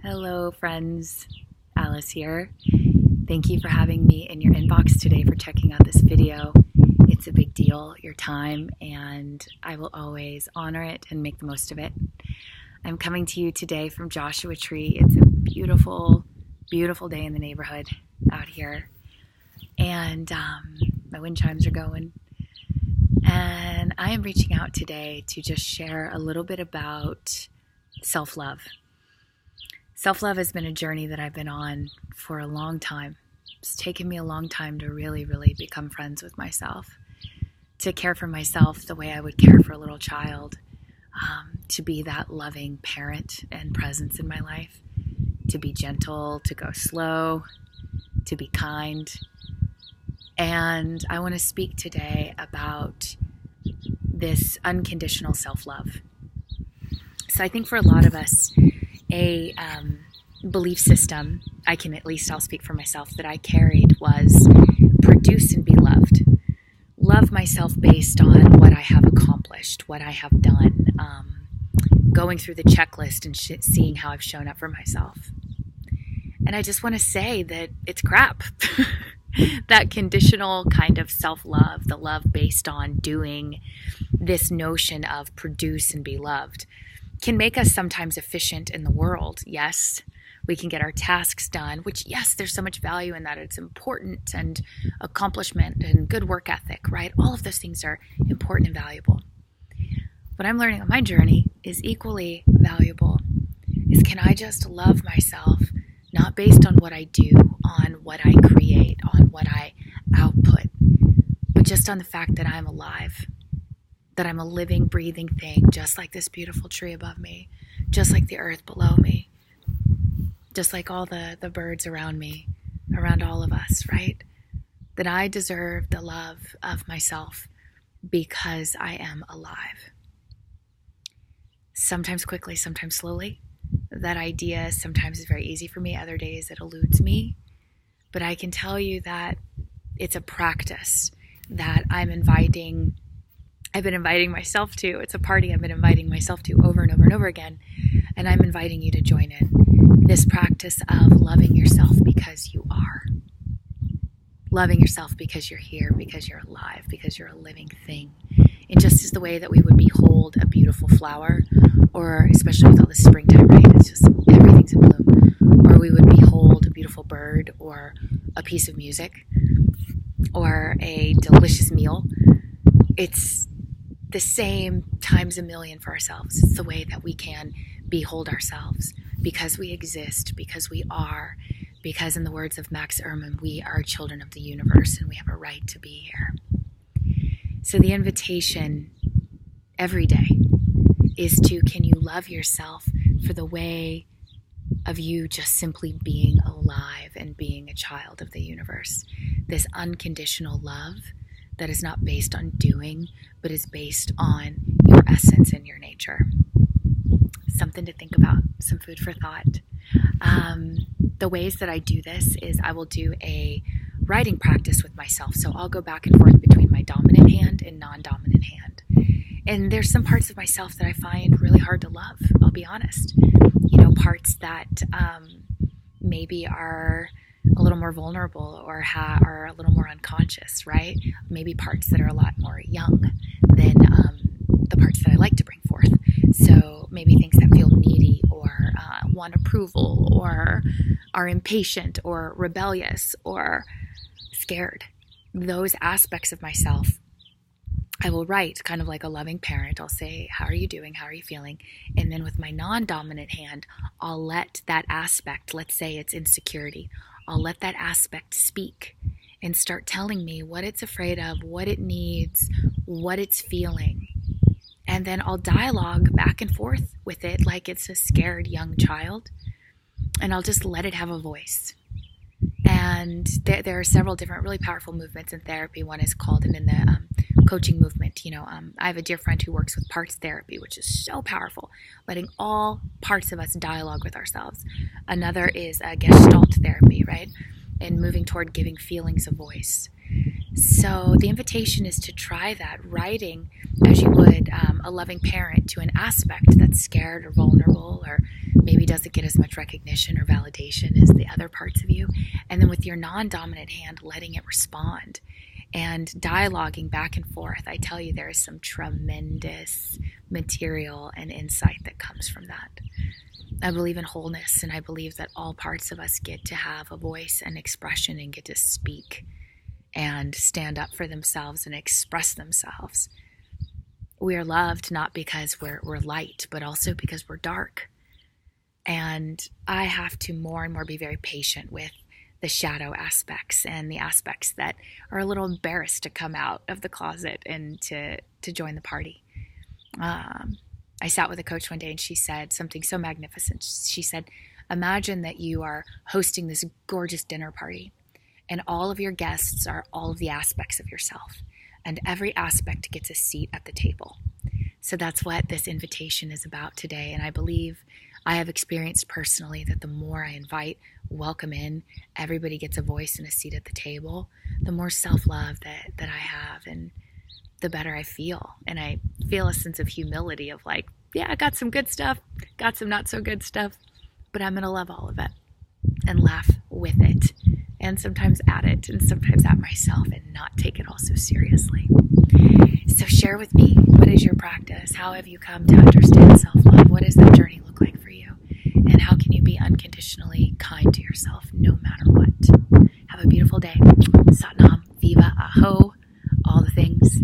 Hello, friends. Alice here. Thank you for having me in your inbox today, for checking out this video. It's a big deal, your time, and I will always honor it and make the most of it. I'm coming to you today from Joshua Tree. It's a beautiful, beautiful day in the neighborhood out here. And my wind chimes are going. And I am reaching out today to just share a little bit about self-love. Self-love has been a journey that I've been on for a long time. It's taken me a long time to really become friends with myself, to care for myself the way I would care for a little child, to be that loving parent and presence in my life, to be gentle, to go slow, to be kind. And I want to speak today about this unconditional self-love. So I think for a lot of us, a belief system, I'll speak for myself, that I carried was produce and be loved. Love myself based on what I have accomplished, what I have done, going through the checklist and seeing how I've shown up for myself. And I just want to say that it's crap. That conditional kind of self-love, the love based on doing, this notion of produce and be loved, can make us sometimes efficient in the world. Yes, we can get our tasks done, which, yes, there's so much value in that. It's important, and accomplishment and good work ethic, right? All of those things are important and valuable. What I'm learning on my journey is equally valuable, is can I just love myself, not based on what I do, on what I create, on what I output, but just on the fact that I'm alive, that I'm a living, breathing thing, just like this beautiful tree above me, just like the earth below me, just like all the birds around me, around all of us, right? That I deserve the love of myself because I am alive. Sometimes quickly, sometimes slowly. That idea sometimes is very easy for me, other days it eludes me. But I can tell you that it's a practice that I've been inviting myself to. It's a party I've been inviting myself to over and over and over again. And I'm inviting you to join in. This practice of loving yourself because you are. Loving yourself because you're here, because you're alive, because you're a living thing. And just as the way that we would behold a beautiful flower, or especially with all this springtime, right? It's just everything's in bloom. Or we would behold a beautiful bird, or a piece of music, or a delicious meal. It's the same times a million for ourselves. It's the way that we can behold ourselves because we exist, because we are, because in the words of Max Ehrman, we are children of the universe and we have a right to be here. So the invitation every day is to, can you love yourself for the way of you just simply being alive and being a child of the universe? This unconditional love that is not based on doing, but is based on your essence and your nature. Something to think about, some food for thought. The ways that I do this is I will do a writing practice with myself. So I'll go back and forth between my dominant hand and non-dominant hand. And there's some parts of myself that I find really hard to love, I'll be honest. Parts that maybe are a little more vulnerable or are a little more unconscious, right? Maybe parts that are a lot more young than the parts that I like to bring forth. So maybe things that feel needy or want approval or are impatient or rebellious or scared. Those aspects of myself, I will write kind of like a loving parent. I'll say, how are you doing? How are you feeling? And then with my non-dominant hand, I'll let that aspect, let's say it's insecurity, I'll let that aspect speak and start telling me what it's afraid of, what it needs, what it's feeling. And then I'll dialogue back and forth with it like it's a scared young child. And I'll just let it have a voice. And there are several different really powerful movements in therapy. One is called, and in the coaching movement, I have a dear friend who works with parts therapy, which is so powerful, letting all parts of us dialogue with ourselves. Another is Gestalt therapy, right? And moving toward giving feelings a voice. So the invitation is to try that, writing as you would a loving parent to an aspect that's scared or vulnerable or maybe doesn't get as much recognition or validation as the other parts of you. And then with your non-dominant hand, letting it respond and dialoguing back and forth. I tell you, there is some tremendous material and insight that comes from that. I believe in wholeness, and I believe that all parts of us get to have a voice and expression and get to speak and stand up for themselves and express themselves. We are loved not because we're light, but also because we're dark. And I have to more and more be very patient with the shadow aspects and the aspects that are a little embarrassed to come out of the closet and to join the party. I sat with a coach one day and she said something so magnificent. She said, imagine that you are hosting this gorgeous dinner party and all of your guests are all of the aspects of yourself, and every aspect gets a seat at the table. So that's what this invitation is about today. And I believe I have experienced personally that the more I invite, welcome in, everybody gets a voice and a seat at the table, the more self-love that I have and the better I feel. And I feel a sense of humility of like, yeah, I got some good stuff, got some not so good stuff, but I'm going to love all of it and laugh with it. And sometimes at it, and sometimes at myself, and not take it all so seriously. So share with me, what is your practice? How have you come to understand self-love? What does that journey look like for you? And how can you be unconditionally kind to yourself no matter what? Have a beautiful day. Satnam, Viva, Aho, all the things.